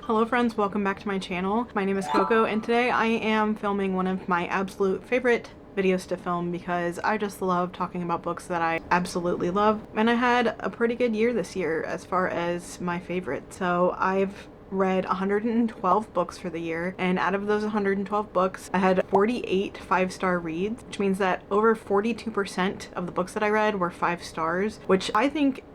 Hello friends, welcome back to my channel. My name is Coco and today I am filming one of my absolute favorite videos to film because I just love talking about books that I absolutely love. And I had a pretty good year this year as far as my favorite. So I've read 112 books for the year, and out of those 112 books I had 48 5-star reads, which means that over 42% of the books that I read were 5 stars, which I think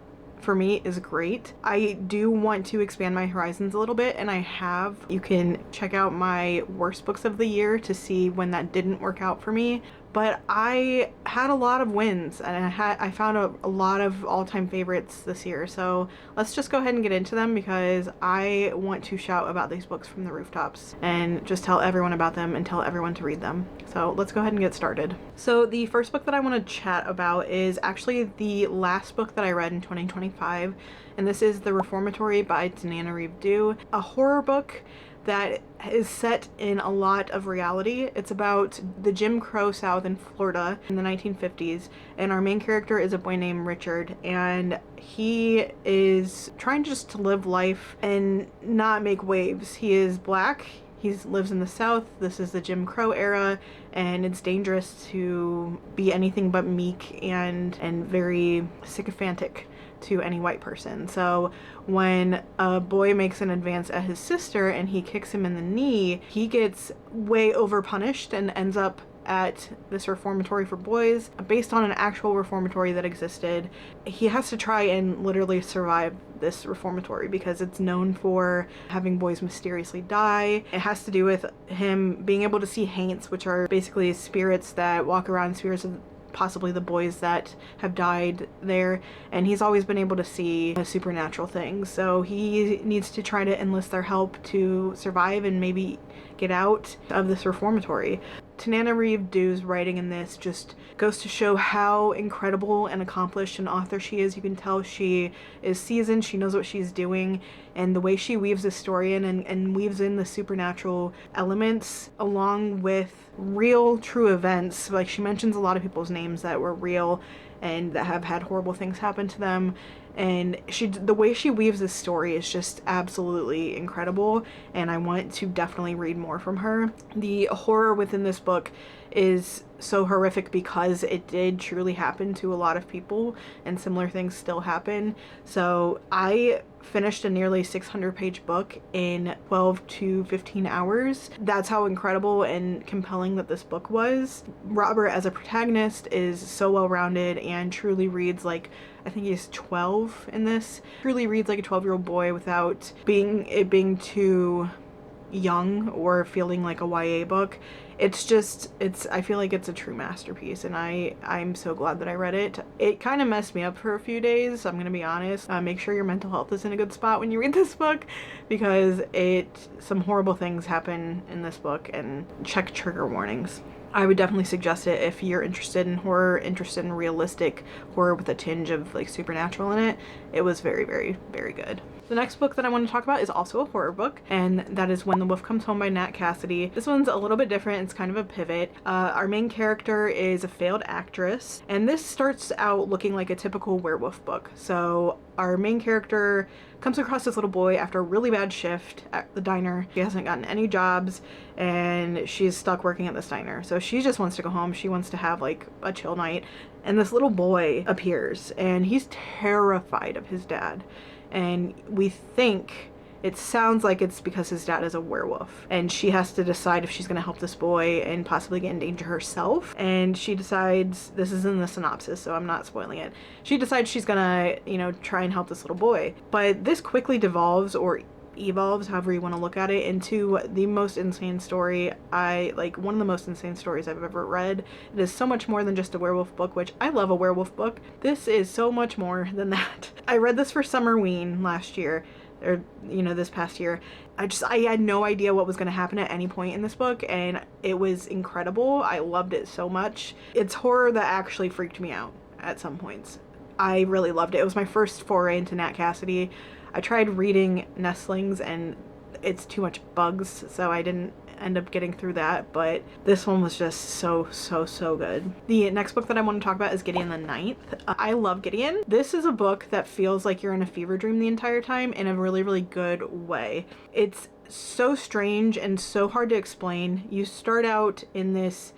for me is great. I do want to expand my horizons a little bit, and I have. You can check out my worst books of the year to see when that didn't work out for me. But I had a lot of wins, and I found a lot of all-time favorites this year. So let's just go ahead and get into them because I want to shout about these books from the rooftops and just tell everyone about them and tell everyone to read them. So let's go ahead and get started. So the first book that I want to chat about is actually the last book that I read in 2025, and this is The Reformatory by Tingle, a horror book that is set in a lot of reality. It's about the Jim Crow South in Florida in the 1950s, and our main character is a boy named Richard, and he is trying just to live life and not make waves. He is black. He lives in the South. This is the Jim Crow era, and it's dangerous to be anything but meek and very sycophantic to any white person. So when a boy makes an advance at his sister and he kicks him in the knee, he gets way over punished and ends up at this reformatory for boys based on an actual reformatory that existed. He has to try and literally survive this reformatory because it's known for having boys mysteriously die. It has to do with him being able to see haints, which are basically spirits that walk around, spirits of possibly the boys that have died there, and he's always been able to see supernatural things. So he needs to try to enlist their help to survive and maybe get out of this reformatory. Tingle writing in this just goes to show how incredible and accomplished an author she is. You can tell she is seasoned, she knows what she's doing, and the way she weaves this story in and weaves in the supernatural elements along with real, true events. Like, she mentions a lot of people's names that were real and that have had horrible things happen to them, and the way she weaves this story is just absolutely incredible, and I want to definitely read more from her. The horror within this book is so horrific because it did truly happen to a lot of people, and similar things still happen. So I finished a nearly 600-page book in 12 to 15 hours. That's how incredible and compelling that this book was. Robert as a protagonist is so well-rounded and truly reads like, I think he's 12 in this, truly reads like a 12-year-old boy without being too young or feeling like a YA book. I feel like it's a true masterpiece, and I'm so glad that I read it. It kind of messed me up for a few days, I'm gonna be honest. Make sure your mental health is in a good spot when you read this book because some horrible things happen in this book, and check trigger warnings. I would definitely suggest it if you're interested in horror, interested in realistic horror with a tinge of like supernatural in it. It was very, very, very good. The next book that I want to talk about is also a horror book, and that is When the Wolf Comes Home by Nat Cassidy. This one's a little bit different. It's kind of a pivot. Our main character is a failed actress, and this starts out looking like a typical werewolf book. So our main character comes across this little boy after a really bad shift at the diner. She hasn't gotten any jobs, and she's stuck working at this diner. So she just wants to go home. She wants to have like a chill night. And this little boy appears, and he's terrified of his dad. And it sounds like it's because his dad is a werewolf, and she has to decide if she's going to help this boy and possibly get in danger herself. And she decides, this is in the synopsis, so I'm not spoiling it, she decides she's gonna, try and help this little boy. But this quickly devolves, or evolves, however you want to look at it, into the most insane story. One of the most insane stories I've ever read. It is so much more than just a werewolf book, which I love a werewolf book. This is so much more than that. I read this for Summerween last year, or this past year. I had no idea what was going to happen at any point in this book, and it was incredible. I loved it so much. It's horror that actually freaked me out at some points. I really loved it. It was my first foray into Nat Cassidy. I tried reading Nestlings and it's too much bugs, so I didn't end up getting through that, but this one was just so good. The next book that I want to talk about is Gideon the Ninth. I love Gideon. This is a book that feels like you're in a fever dream the entire time in a really good way. It's so strange and so hard to explain. You start out in this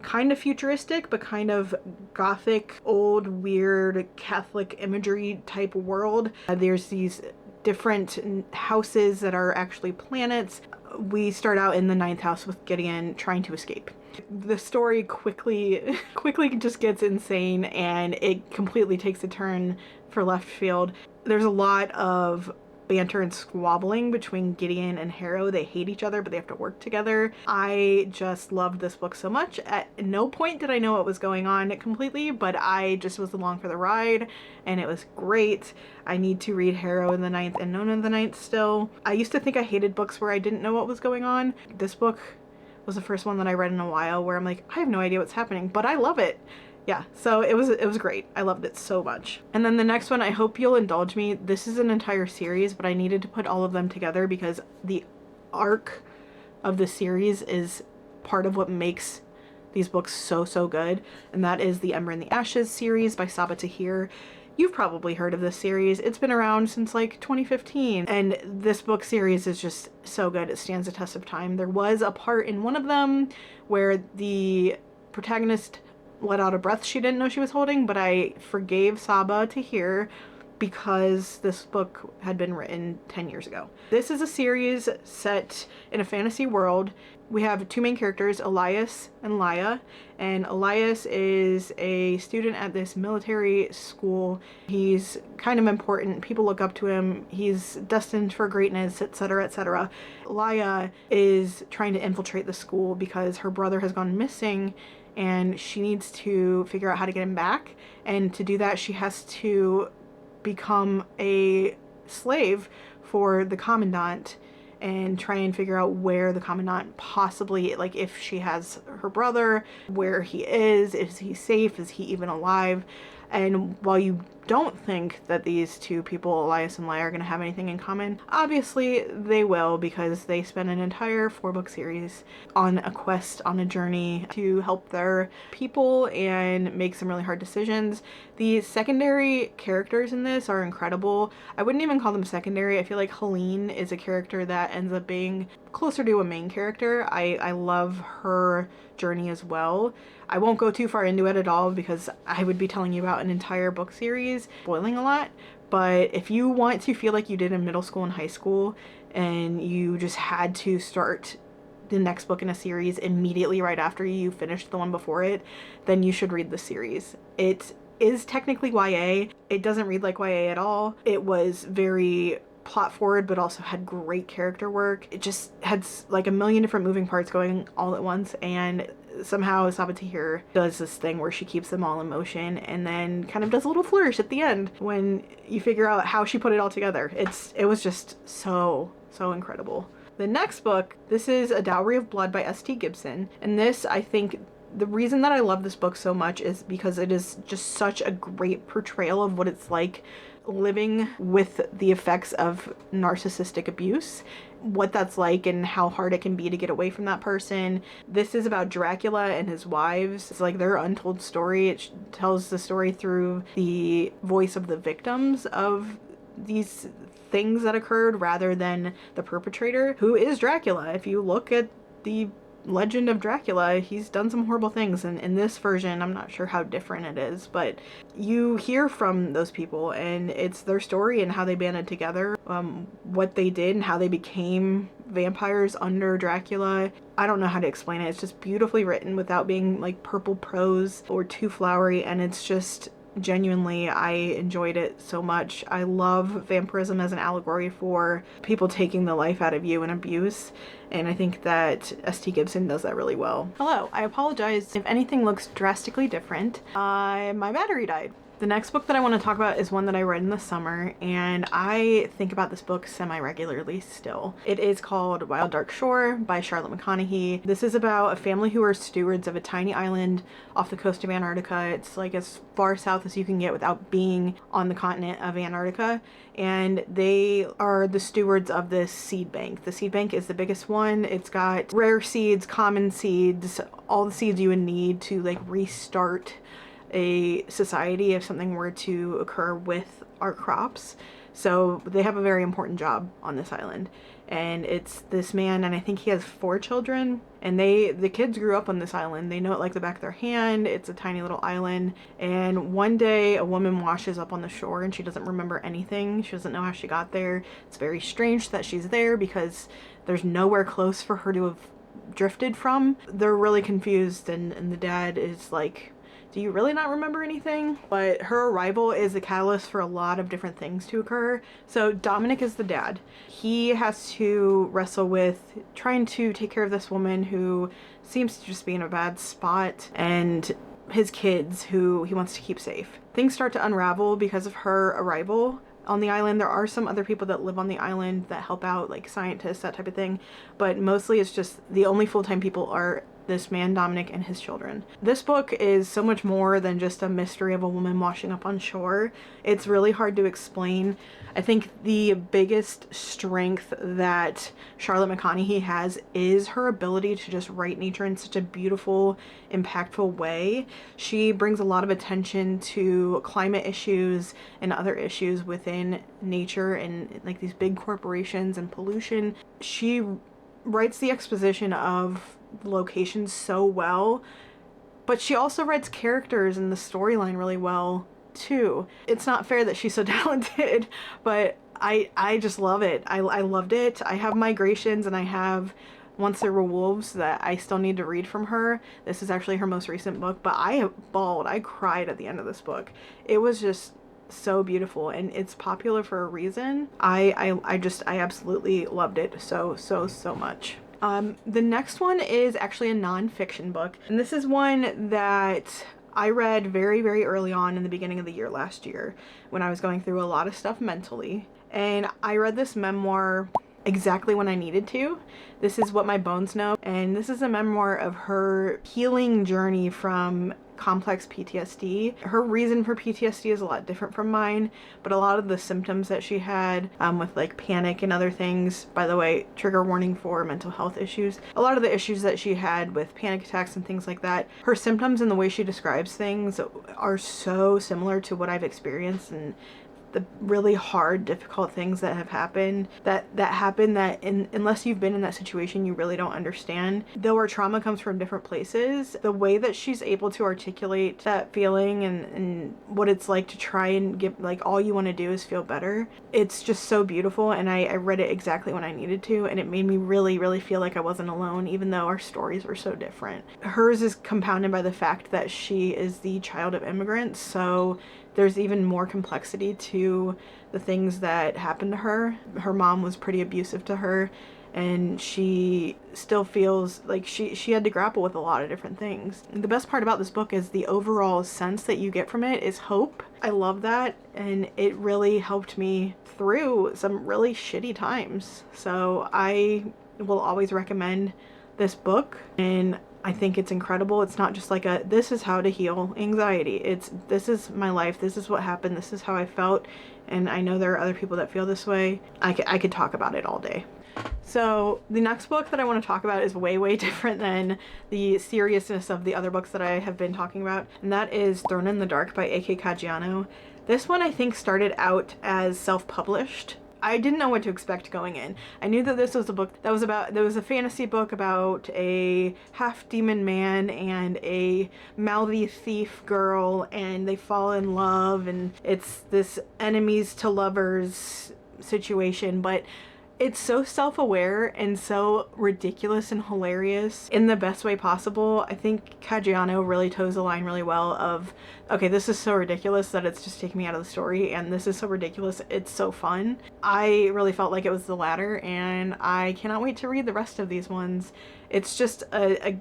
kind of futuristic but kind of gothic, old, weird Catholic imagery type world. There's these different houses that are actually planets. We start out in the 9th house with Gideon trying to escape. The story quickly just gets insane, and it completely takes a turn for left field. There's a lot of banter and squabbling between Gideon and Harrow. They hate each other, but they have to work together. I just loved this book so much. At no point did I know what was going on completely, but I just was along for the ride, and it was great. I need to read Harrow in the 9th and Nona in the 9th still. I used to think I hated books where I didn't know what was going on. This book was the first one that I read in a while where I'm like, I have no idea what's happening, but I love it. Yeah, so it was great. I loved it so much. And then the next one, I hope you'll indulge me. This is an entire series, but I needed to put all of them together because the arc of the series is part of what makes these books so good. And that is the Ember and the Ashes series by Sabaa Tahir. You've probably heard of this series. It's been around since like 2015. And this book series is just so good. It stands the test of time. There was a part in one of them where the protagonist let out a breath she didn't know she was holding, but I forgave Sabaa Tahir because this book had been written 10 years ago. This is a series set in a fantasy world. We have two main characters, Elias and Laia, and Elias is a student at this military school. He's kind of important. People look up to him. He's destined for greatness, etc., etc. Laia is trying to infiltrate the school because her brother has gone missing, and she needs to figure out how to get him back. And to do that, she has to become a slave for the commandant and try and figure out where the commandant possibly, like, if she has her brother, where he is he safe, is he even alive? And while you don't think that these two people, Elias and Laia, are going to have anything in common, obviously they will, because they spend an entire 4-book series on a quest, on a journey to help their people and make some really hard decisions. The secondary characters in this are incredible. I wouldn't even call them secondary. I feel like Helene is a character that ends up being closer to a main character. I love her journey as well. I won't go too far into it at all because I would be telling you about an entire book series, spoiling a lot. But if you want to feel like you did in middle school and high school and you just had to start the next book in a series immediately right after you finished the one before it, then you should read the series. It is technically YA. It doesn't read like YA at all. It was very plot forward, but also had great character work. It just had like a million different moving parts going all at once, and somehow Sabaa Tahir does this thing where she keeps them all in motion and then kind of does a little flourish at the end when you figure out how she put it all together. It was just so incredible. The next book, this is A Dowry of Blood by S.T. Gibson, and this, I think, the reason that I love this book so much is because it is just such a great portrayal of what it's like living with the effects of narcissistic abuse, what that's like and how hard it can be to get away from that person. This is about Dracula and his wives. It's like their untold story. It tells the story through the voice of the victims of these things that occurred rather than the perpetrator, who is Dracula. If you look at the legend of Dracula, he's done some horrible things, and in this version, I'm not sure how different it is, but you hear from those people and it's their story and how they banded together, what they did and how they became vampires under Dracula. I don't know how to explain it. It's just beautifully written without being like purple prose or too flowery, and it's just genuinely, I enjoyed it so much. I love vampirism as an allegory for people taking the life out of you and abuse, and I think that S.T. Gibson does that really well. Hello, I apologize if anything looks drastically different. My battery died. The next book that I want to talk about is one that I read in the summer, and I think about this book semi-regularly still. It is called Wild Dark Shore by Charlotte McConaghy. This is about a family who are stewards of a tiny island off the coast of Antarctica. It's like as far south as you can get without being on the continent of Antarctica, and they are the stewards of this seed bank. The seed bank is the biggest one. It's got rare seeds, common seeds, all the seeds you would need to like restart a society if something were to occur with our crops. So they have a very important job on this island, and it's this man, and I think he has 4 children, and the kids grew up on this island. They know it like the back of their hand. It's a tiny little island, and one day a woman washes up on the shore and she doesn't remember anything. She doesn't know how she got there. It's very strange that she's there because there's nowhere close for her to have drifted from. They're really confused, and the dad is like, do you really not remember anything? But her arrival is the catalyst for a lot of different things to occur. So Dominic is the dad. He has to wrestle with trying to take care of this woman who seems to just be in a bad spot, and his kids who he wants to keep safe. Things start to unravel because of her arrival on the island. There are some other people that live on the island that help out, like scientists, that type of thing, but mostly it's just the only full-time people are this man Dominic and his children. This book is so much more than just a mystery of a woman washing up on shore. It's really hard to explain. I think the biggest strength that Charlotte McConaghy has is her ability to just write nature in such a beautiful, impactful way. She brings a lot of attention to climate issues and other issues within nature and like these big corporations and pollution. She writes the exposition of locations so well, but she also writes characters and the storyline really well too. It's not fair that she's so talented, but I just love it. I loved it. I have Migrations and I have Once There Were Wolves that I still need to read from her. This is actually her most recent book, but I bawled. I cried at the end of this book. It was just so beautiful, and it's popular for a reason. I absolutely loved it so much. The next one is actually a non-fiction book, and this is one that I read very early on in the beginning of the year last year when I was going through a lot of stuff mentally, and I read this memoir exactly when I needed to. This is What My Bones Know, and this is a memoir of her healing journey from complex PTSD. Her reason for PTSD is a lot different from mine, but a lot of the symptoms that she had with like panic and other things, by the way, trigger warning for mental health issues, a lot of the issues that she had with panic attacks and things like that, her symptoms and the way she describes things are so similar to what I've experienced, and the really hard, difficult things that have happened that unless you've been in that situation, you really don't understand. Though our trauma comes from different places, the way that she's able to articulate that feeling and what it's like to try and get, like, all you want to do is feel better, it's just so beautiful. And I read it exactly when I needed to, and it made me really feel like I wasn't alone, even though our stories were so different. Hers is compounded by the fact that she is the child of immigrants, so there's even more complexity to the things that happened to her. Her mom was pretty abusive to her, and she still feels like she had to grapple with a lot of different things. And the best part about this book is the overall sense that you get from it is hope. I love that, and it really helped me through some really shitty times. So I will always recommend this book, and I think it's incredible. It's not just like this is how to heal anxiety. This is my life. This is what happened. This is how I felt. And I know there are other people that feel this way. I could talk about it all day. So the next book that I want to talk about is way different than the seriousness of the other books that I have been talking about. And that is Thrown in the Dark by A.K. Caggiano. This one I think started out as self-published. I didn't know what to expect going in. I knew that this was a book that was a fantasy book about a half demon man and a mouthy thief girl, and they fall in love, and it's this enemies to lovers situation, but it's so self-aware and so ridiculous and hilarious in the best way possible. I think Caggiano really toes the line really well of, okay, this is so ridiculous that it's just taking me out of the story, and this is so ridiculous it's so fun. I really felt like it was the latter, and I cannot wait to read the rest of these ones. It's just a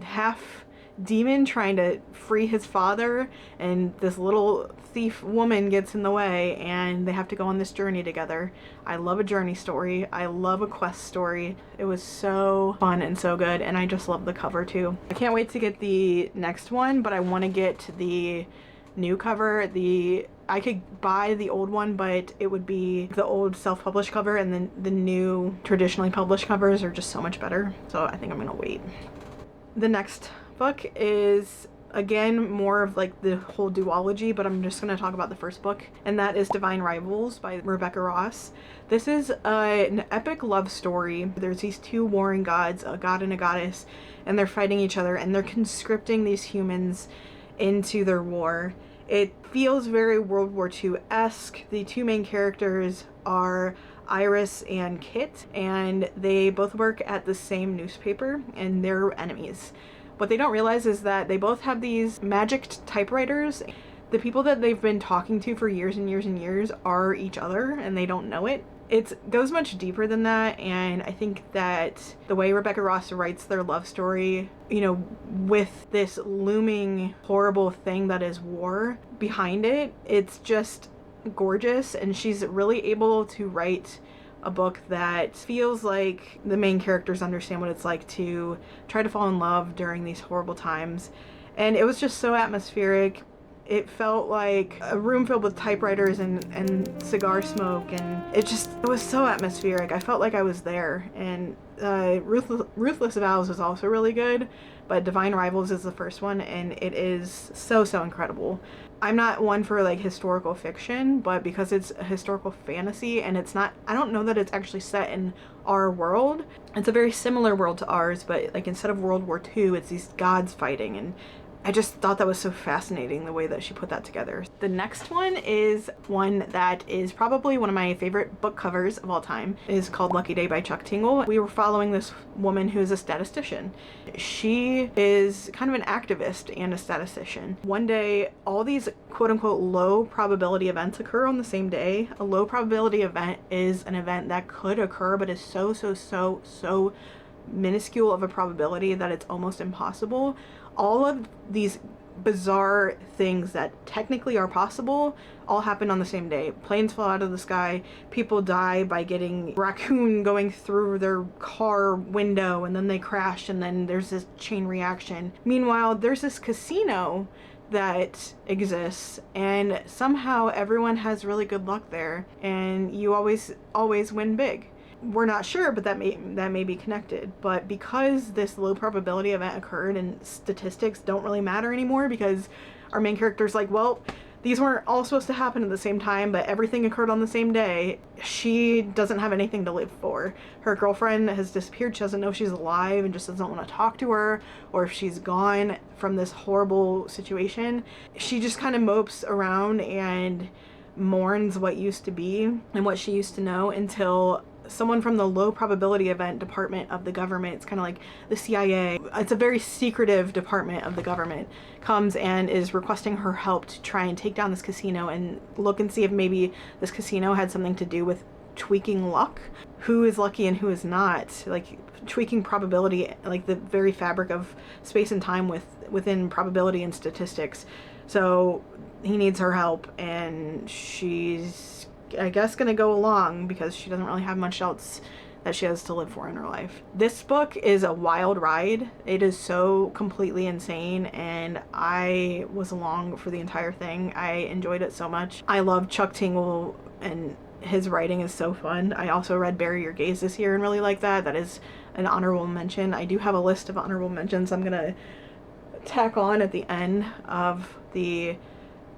half demon trying to free his father, and this little thief woman gets in the way and they have to go on this journey together. I love a journey story. I love a quest story. It was so fun and so good, and I just love the cover too. I can't wait to get the next one, but I want to get the new cover. I could buy the old one, but it would be the old self-published cover, and then the new traditionally published covers are just so much better. So I think I'm gonna wait. The next book is again more of like the whole duology, but I'm just gonna talk about the first book, and that is Divine Rivals by Rebecca Ross. This is an epic love story. There's these two warring gods, a god and a goddess, and they're fighting each other, and they're conscripting these humans into their war. It feels very World War II-esque. The two main characters are Iris and Kit, and they both work at the same newspaper, and they're enemies. What they don't realize is that they both have these magic typewriters. The people that they've been talking to for years and years and years are each other, and they don't know it. It goes much deeper than that, and I think that the way Rebecca Ross writes their love story, you know, with this looming horrible thing that is war behind it, it's just gorgeous, and she's really able to write a book that feels like the main characters understand what it's like to try to fall in love during these horrible times. And it was just so atmospheric. It felt like a room filled with typewriters and cigar smoke, and it was so atmospheric. I felt like I was there. And Ruthless Vows is also really good, but Divine Rivals is the first one, and it is so incredible. I'm not one for like historical fiction, but because it's a historical fantasy and it's not, I don't know that it's actually set in our world. It's a very similar world to ours, but like instead of World War II, it's these gods fighting, and I just thought that was so fascinating the way that she put that together. The next one is one that is probably one of my favorite book covers of all time. It is called Lucky Day by Chuck Tingle. We were following this woman who is a statistician. She is kind of an activist and a statistician. One day, all these quote unquote low probability events occur on the same day. A low probability event is an event that could occur, but is so minuscule of a probability that it's almost impossible. All of these bizarre things that technically are possible all happen on the same day. Planes fall out of the sky, people die by getting a raccoon going through their car window, and then they crash, and then there's this chain reaction. Meanwhile, there's this casino that exists, and somehow everyone has really good luck there, and you always win big. We're not sure, but that may be connected. But because this low probability event occurred, and statistics don't really matter anymore, because our main character's like, well, these weren't all supposed to happen at the same time, but everything occurred on the same day. She doesn't have anything to live for. Her girlfriend has disappeared. She doesn't know if she's alive and just doesn't want to talk to her, or if she's gone from this horrible situation. She just kind of mopes around and mourns what used to be and what she used to know, until someone from the low probability event department of the government, it's kind of like the CIA, it's a very secretive department of the government, comes and is requesting her help to try and take down this casino and look and see if maybe this casino had something to do with tweaking luck, who is lucky and who is not, like tweaking probability, like the very fabric of space and time within probability and statistics. So he needs her help, and she's, I guess, gonna go along because she doesn't really have much else that she has to live for in her life. This book is a wild ride. It is so completely insane, and I was along for the entire thing. I enjoyed it so much. I love Chuck Tingle, and his writing is so fun. I also read Bury Your Gaze this year and really like that. That is an honorable mention. I do have a list of honorable mentions I'm gonna tack on at the end of the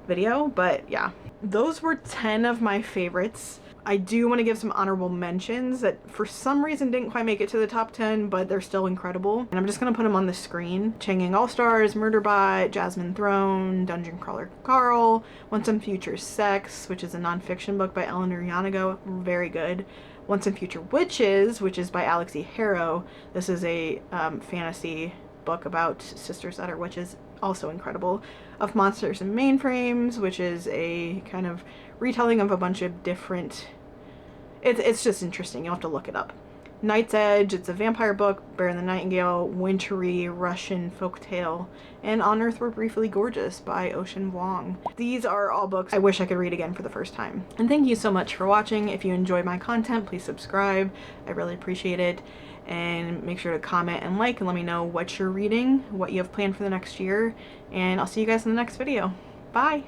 video, but yeah, those were 10 of my favorites. I do want to give some honorable mentions that for some reason didn't quite make it to the top 10, but they're still incredible, and I'm just gonna put them on the screen. Changing All-Stars, Murderbot, Jasmine Throne, Dungeon Crawler Carl, Once and Future Sex, which is a nonfiction book by Eleanor Yanago, very good. Once and Future Witches, which is by Alex E. Harrow. This is a fantasy book about sisters that are witches, also incredible. Of Monsters and Mainframes, which is a kind of retelling of a bunch of different, it's just interesting, you'll have to look it up. Night's Edge, it's a vampire book. Bear and the Nightingale, wintry Russian folktale, and On Earth We're Briefly Gorgeous by Ocean Vuong. These are all books I wish I could read again for the first time. And thank you so much for watching. If you enjoyed my content, please subscribe. I really appreciate it. And make sure to comment and like and let me know what you're reading, what you have planned for the next year, and I'll see you guys in the next video. Bye!